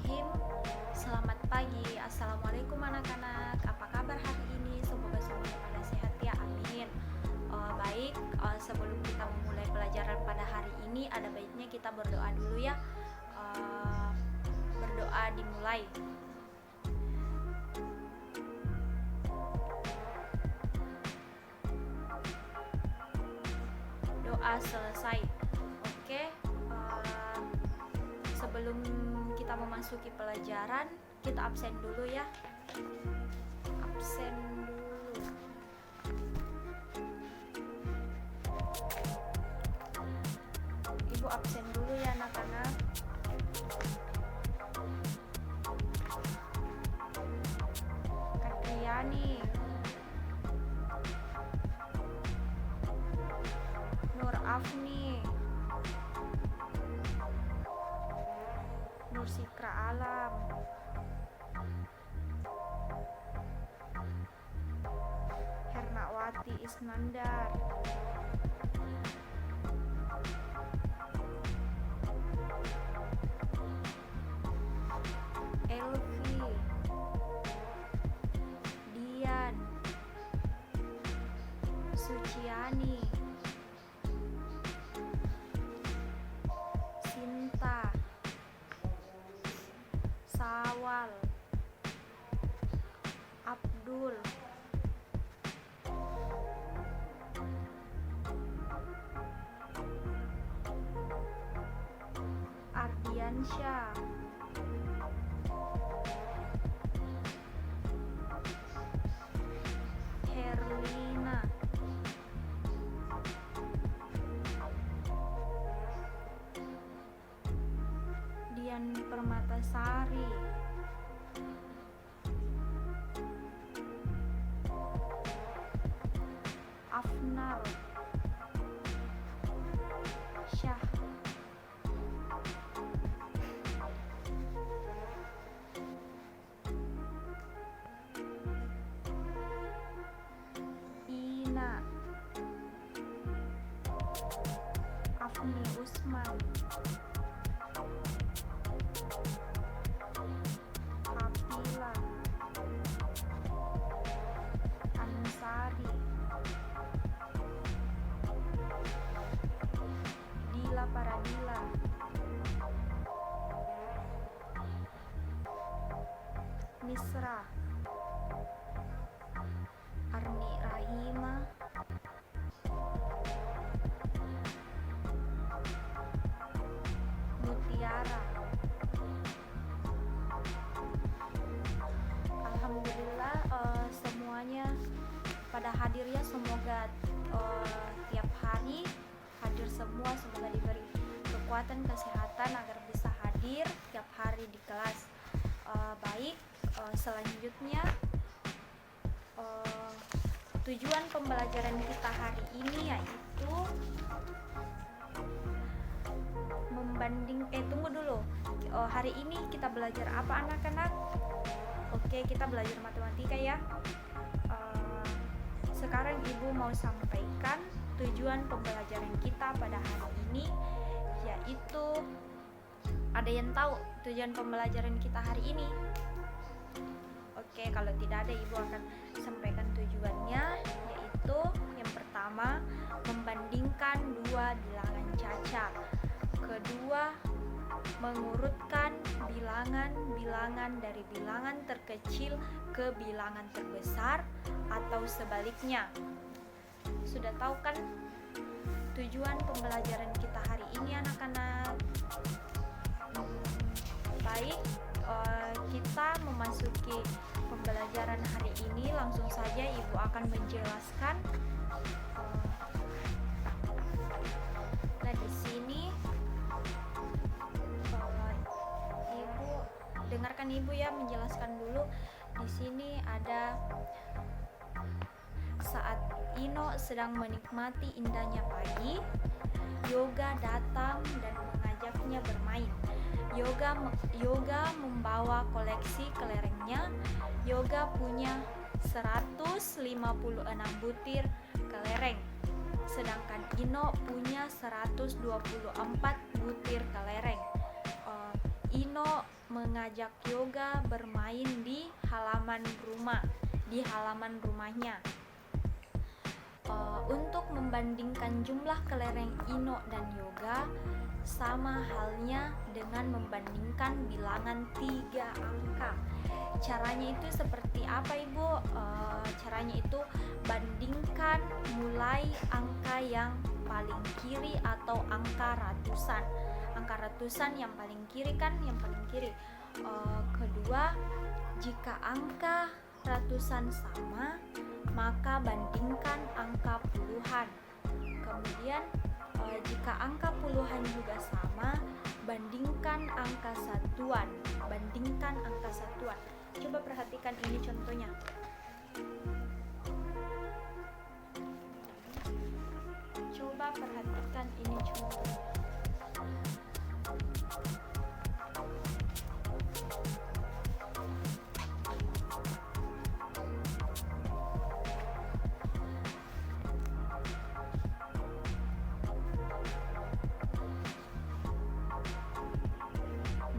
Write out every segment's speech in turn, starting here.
Bismillahirrahmanirrahim. Selamat pagi, assalamualaikum anak-anak. Apa kabar hari ini? Semoga semuanya pada sehat ya, amin. Baik, sebelum kita memulai pelajaran pada hari ini, ada baiknya kita berdoa dulu ya. Berdoa dimulai. Doa selesai. Oke. Sebelum kita memasuki pelajaran, kita absen dulu ya. Absen dulu. Ibu absen dulu ya anak-anak. Katriani, Nur Afni, Nur Sikra Alam, Hernawati Isnandar, Elvi, Dian, Suciani, Sinta, Sawal, Abdul, Ardiansyah, Herlina, Dian Permatasari, Afnal, Syah, Ina, Afni Usman, Kapila, Ansari, Dila Paradila, Misra, Arni Rahima, Mutiara. Alhamdulillah semuanya pada hadir ya, semoga tiap hari hadir semua, semoga diberi kekuatan kesehatan agar bisa hadir tiap hari di kelas. Baik, selanjutnya tujuan pembelajaran kita hari ini yaitu tunggu dulu. Hari ini kita belajar apa anak-anak? Oke, kita belajar matematika ya. Sekarang ibu mau sampaikan tujuan pembelajaran kita pada hari ini, yaitu ada yang tahu tujuan pembelajaran kita hari ini? Oke, kalau tidak ada ibu akan sampaikan tujuannya, yaitu yang pertama membandingkan dua bilangan cacat. Kedua, mengurutkan bilangan-bilangan dari bilangan terkecil ke bilangan terbesar atau sebaliknya. Sudah tahu kan tujuan pembelajaran kita hari ini anak-anak? Baik, kita memasuki pembelajaran hari ini. Langsung saja ibu akan menjelaskan. Nah, di sini dengarkan ibu ya, menjelaskan dulu. Di sini ada saat Ino sedang menikmati indahnya pagi, Yoga datang dan mengajaknya bermain. Yoga membawa koleksi kelerengnya. Yoga punya 156 butir kelereng, sedangkan Ino punya 124 butir kelereng. Ino mengajak Yoga bermain di halaman rumahnya. Untuk membandingkan jumlah kelereng Ino dan Yoga sama halnya dengan membandingkan bilangan 3 angka. Caranya itu seperti apa, Ibu? Caranya itu bandingkan mulai angka yang paling kiri atau angka ratusan. Angka ratusan yang paling kiri kan, yang paling kiri. Kedua, jika angka ratusan sama, maka bandingkan angka puluhan. Kemudian jika angka puluhan juga sama, bandingkan angka satuan. Coba perhatikan ini contohnya.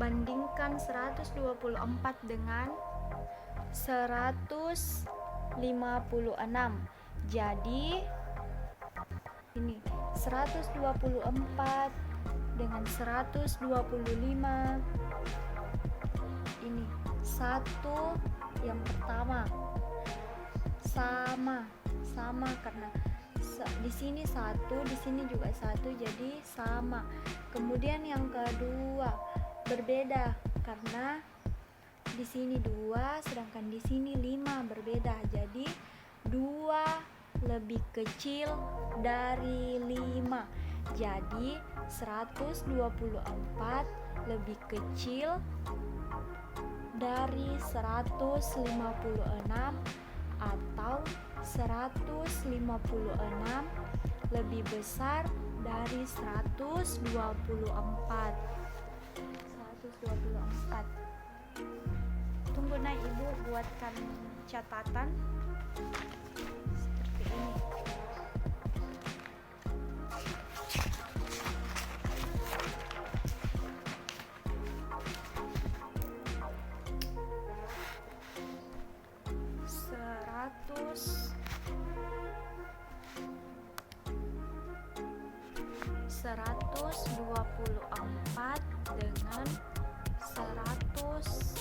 Bandingkan 124 dengan 156. Jadi ini 124 dengan 125. Ini satu yang pertama sama karena di sini satu, di sini juga satu, jadi sama. Kemudian yang kedua berbeda karena di sini 2 sedangkan di sini 5, berbeda. Jadi 2 lebih kecil dari 5. Jadi 124 lebih kecil dari 156 atau 156 lebih besar dari 124. Tunggu Ibu buatkan catatan seperti ini. Seratus 124 dengan 156.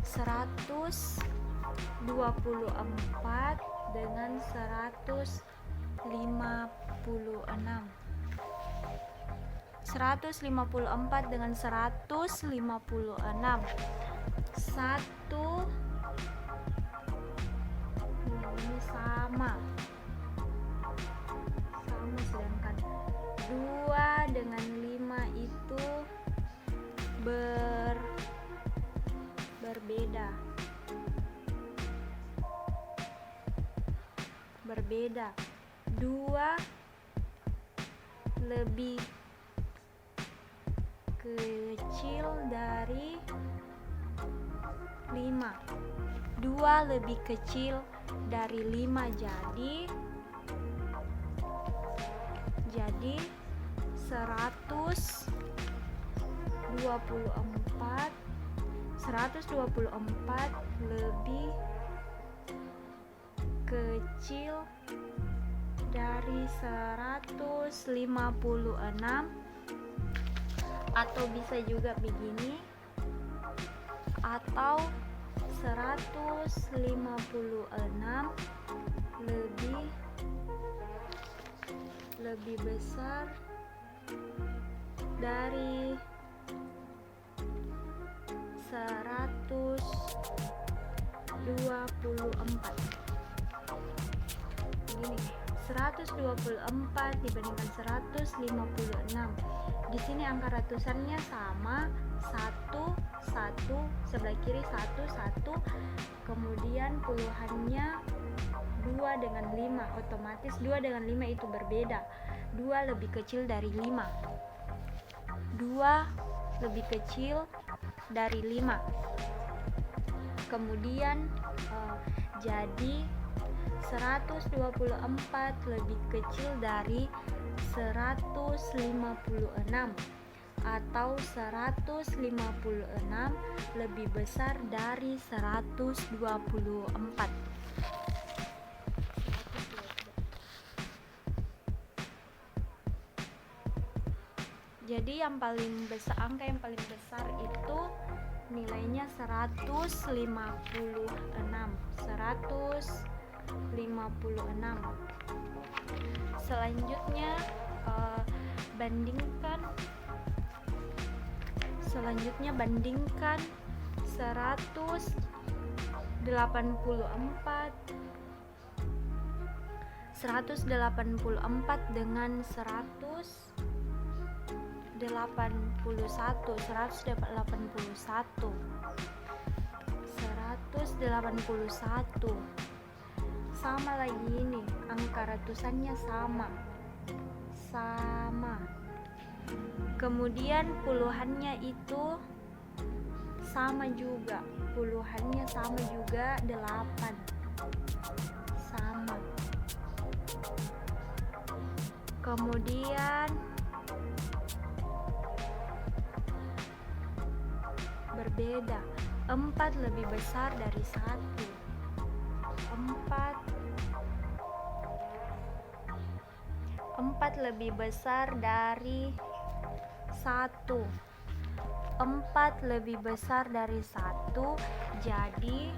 Seratus 24 dengan 156. 154 dengan 156. Satu ini sama sedangkan 2 dengan 5 itu berbeda. 2 lebih kecil dari 5. 2 lebih kecil dari 5, jadi 124 lebih kecil dari 156, atau bisa juga begini, atau 156 lebih besar dari 124. Begini, 124 dibandingkan 156. Di sini angka ratusannya sama, 1 sebelah kiri 1, kemudian puluhannya 2 dengan 5, otomatis 2 dengan 5 itu berbeda. 2 lebih kecil dari 5. 2 lebih kecil dari 5. Kemudian jadi 124 lebih kecil dari 156 atau 156 lebih besar dari 124. Jadi angka yang paling besar itu nilainya 156. Selanjutnya bandingkan 184 dengan 181. Sama lagi ini, angka ratusannya sama. Kemudian puluhannya itu sama juga. 8 sama. Kemudian berbeda, 4 lebih besar dari 1. 4 lebih besar dari 1. 4 lebih besar dari 1, jadi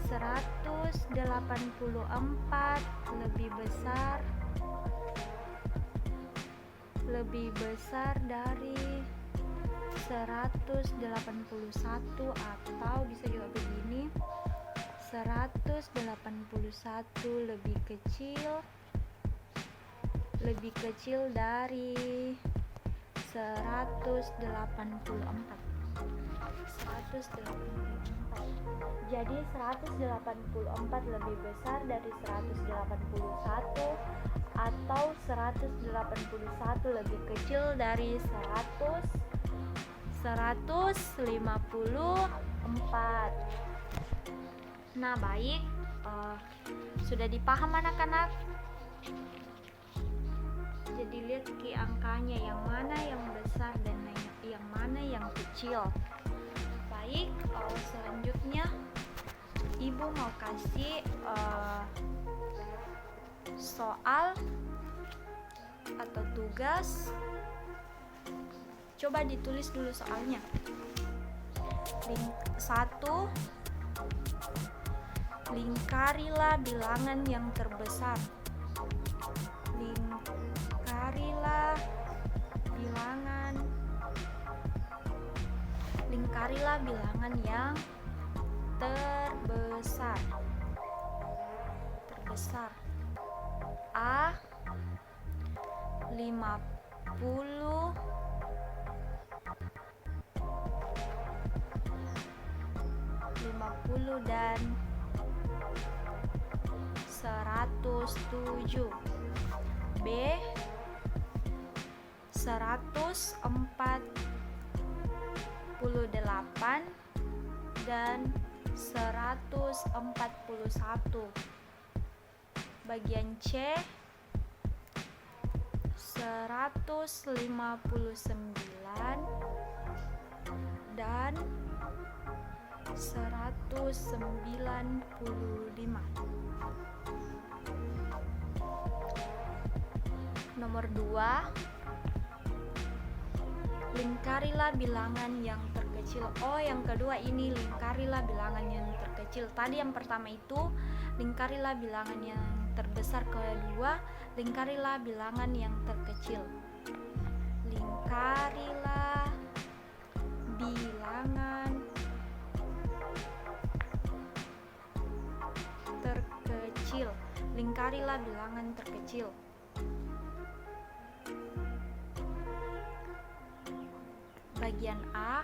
184 lebih besar dari 181, atau bisa juga begini, 181 lebih kecil dari 184. Jadi 184 lebih besar dari 181 atau 181 lebih kecil dari 154. Nah, baik, sudah dipaham anak-anak? Jadi lihat ki angkanya, yang mana yang besar dan yang mana yang kecil. Baik, selanjutnya Ibu mau kasih soal atau tugas. Coba ditulis dulu soalnya. 1. Lingkarilah bilangan yang terbesar. Lingkarilah bilangan yang terbesar. A 50 dan 107. B 148 dan 141. Bagian C 159 dan 195. Nomor 2, lingkarilah bilangan yang terkecil. Oh, yang kedua ini lingkarilah bilangan yang terkecil. Tadi yang pertama itu lingkarilah bilangan yang terbesar, kedua lingkarilah bilangan yang terkecil. Lingkarilah bilangan terkecil. Lingkarilah bilangan terkecil. Bagian A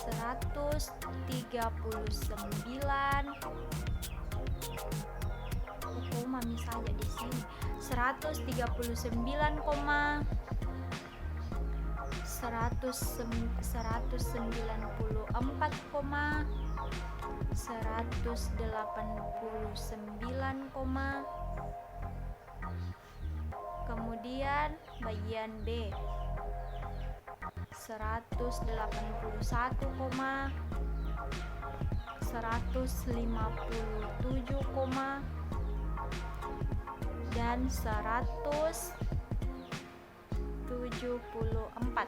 139. Mami saja di sini 194,194,195. kemudian bagian B 181, 157, dan 174.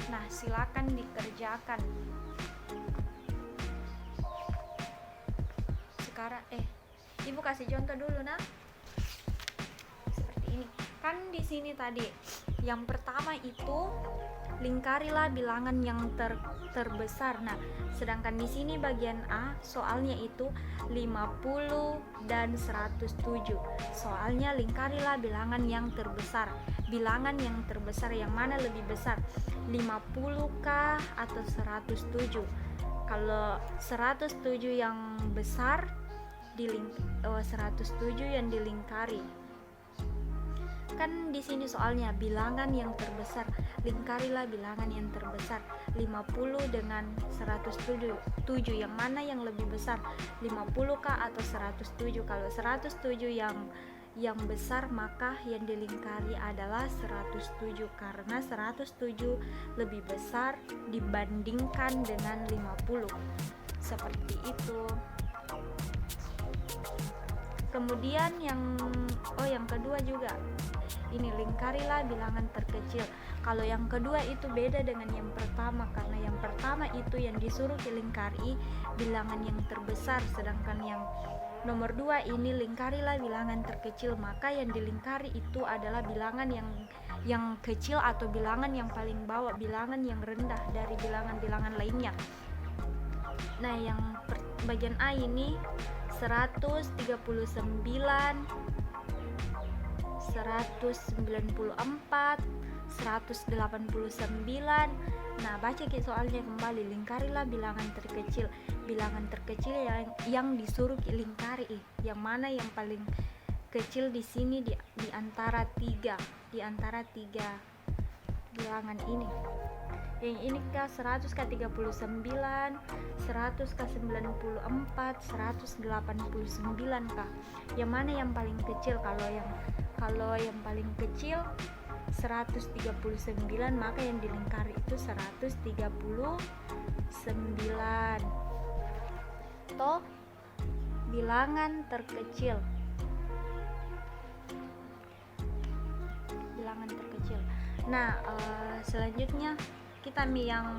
Nah, silakan dikerjakan. Sekarang Ibu kasih contoh dulu, nah. Seperti ini. Kan di sini tadi yang pertama itu lingkarilah bilangan yang terbesar. Nah, sedangkan di sini bagian A soalnya itu 50 dan 107. Soalnya lingkarilah bilangan yang terbesar. Bilangan yang terbesar yang mana lebih besar? 50kah atau 107? Kalau 107 yang besar 107 yang dilingkari. Kan di sini soalnya bilangan yang terbesar, lingkarilah bilangan yang terbesar. 50 dengan 107 yang mana yang lebih besar? 50kah atau 107? Kalau 107 yang besar, maka yang dilingkari adalah 107 karena 107 lebih besar dibandingkan dengan 50. Seperti itu. Kemudian yang kedua juga ini, lingkarilah bilangan terkecil. Kalau yang kedua itu beda dengan yang pertama, karena yang pertama itu yang disuruh dilingkari bilangan yang terbesar, sedangkan yang nomor 2 ini lingkarilah bilangan terkecil, maka yang dilingkari itu adalah bilangan yang kecil atau bilangan yang paling bawah, bilangan yang rendah dari bilangan-bilangan lainnya. Nah, yang bagian A ini 139, 194, 189. Nah, baca soalnya kembali. Lingkarilah bilangan terkecil. Bilangan terkecil yang disuruh lingkari. Yang mana yang paling kecil di sini di antara tiga bilangan ini. Yang ini kah 100 kah 39, 100 kah 94, 189 kah? Yang mana yang paling kecil? Kalau yang paling kecil 139, maka yang dilingkari itu 139. Toh bilangan terkecil. Nah, selanjutnya kita yang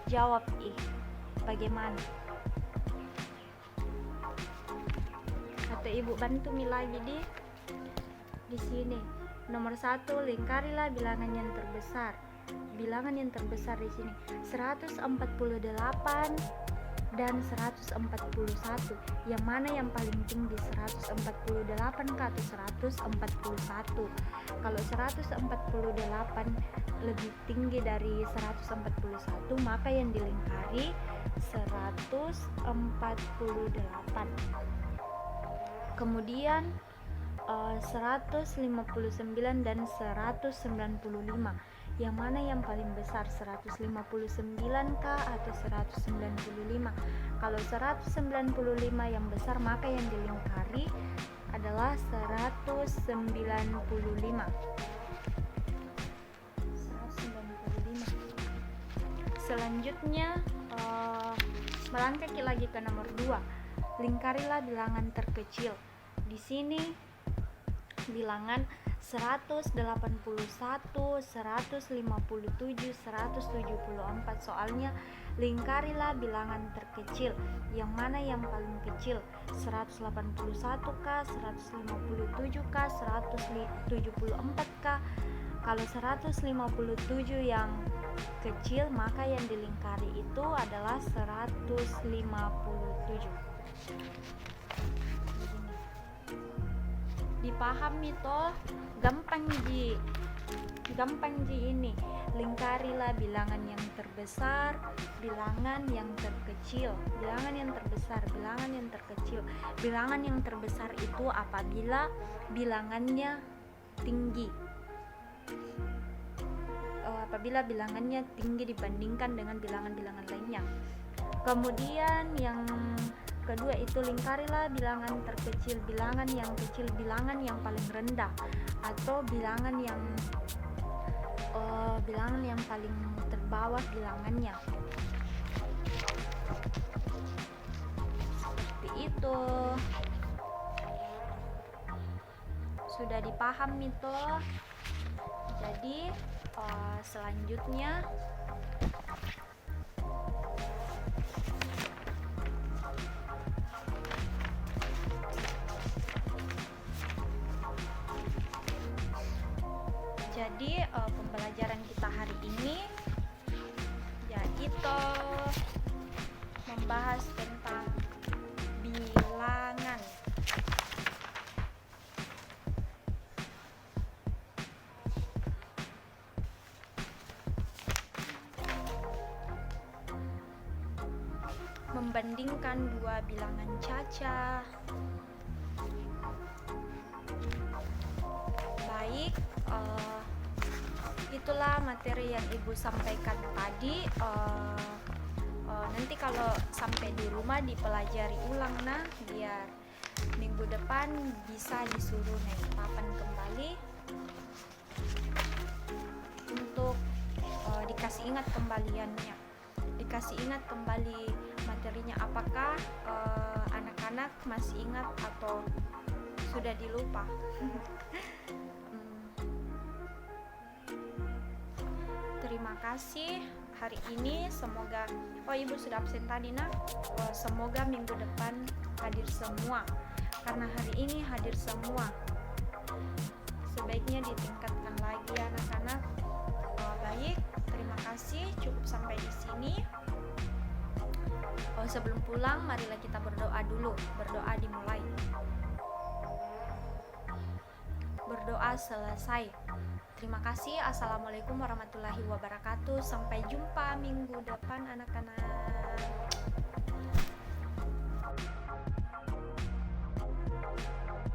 jawab bagaimana? Atau Ibu bantu lagi di sini. Nomor 1, lingkarilah bilangan yang terbesar. Bilangan yang terbesar di sini 148 dan 141. Yang mana yang paling tinggi, 148 kah atau 141? Kalau 148 lebih tinggi dari 141, maka yang dilingkari 148. Kemudian 159 dan 195. Yang mana yang paling besar, 159 kah atau 195? Kalau 195 yang besar, maka yang dilingkari adalah 195. Selanjutnya melangkah lagi ke nomor 2. Lingkarilah bilangan terkecil. Di sini bilangan 181, 157, 174. Soalnya lingkarilah bilangan terkecil. Yang mana yang paling kecil? 181 kah, 157 kah, 174 kah? Kalau 157 yang kecil, maka yang dilingkari itu adalah 157. Dipahami toh? Gampang ji ini. Lingkarilah bilangan yang terbesar, bilangan yang terkecil, bilangan yang terbesar, bilangan yang terkecil. Bilangan yang terbesar itu apabila bilangannya tinggi. Apabila bilangannya tinggi dibandingkan dengan bilangan-bilangan lainnya. Kemudian yang kedua itu lingkarilah bilangan terkecil bilangan yang kecil bilangan yang paling rendah, atau bilangan yang paling terbawah bilangannya. Seperti itu. Sudah dipaham itu. Jadi selanjutnya pembelajaran kita hari ini yaitu membahas tentang bilangan. Membandingkan dua bilangan caca. Baik, itulah materi yang Ibu sampaikan tadi. Nanti kalau sampai di rumah dipelajari ulang, nah biar minggu depan bisa disuruh naik papan kembali untuk dikasih ingat kembaliannya, dikasih ingat kembali materinya, apakah anak-anak masih ingat atau sudah dilupa. Terima kasih hari ini, semoga Ibu sudah absen tadi nak. Semoga minggu depan hadir semua, karena hari ini hadir semua. Sebaiknya ditingkatkan lagi anak-anak. Baik, terima kasih, cukup sampai di sini. Sebelum pulang marilah kita berdoa dulu. Berdoa dimulai. Berdoa selesai. Terima kasih. Assalamualaikum warahmatullahi wabarakatuh. Sampai jumpa minggu depan anak-anak.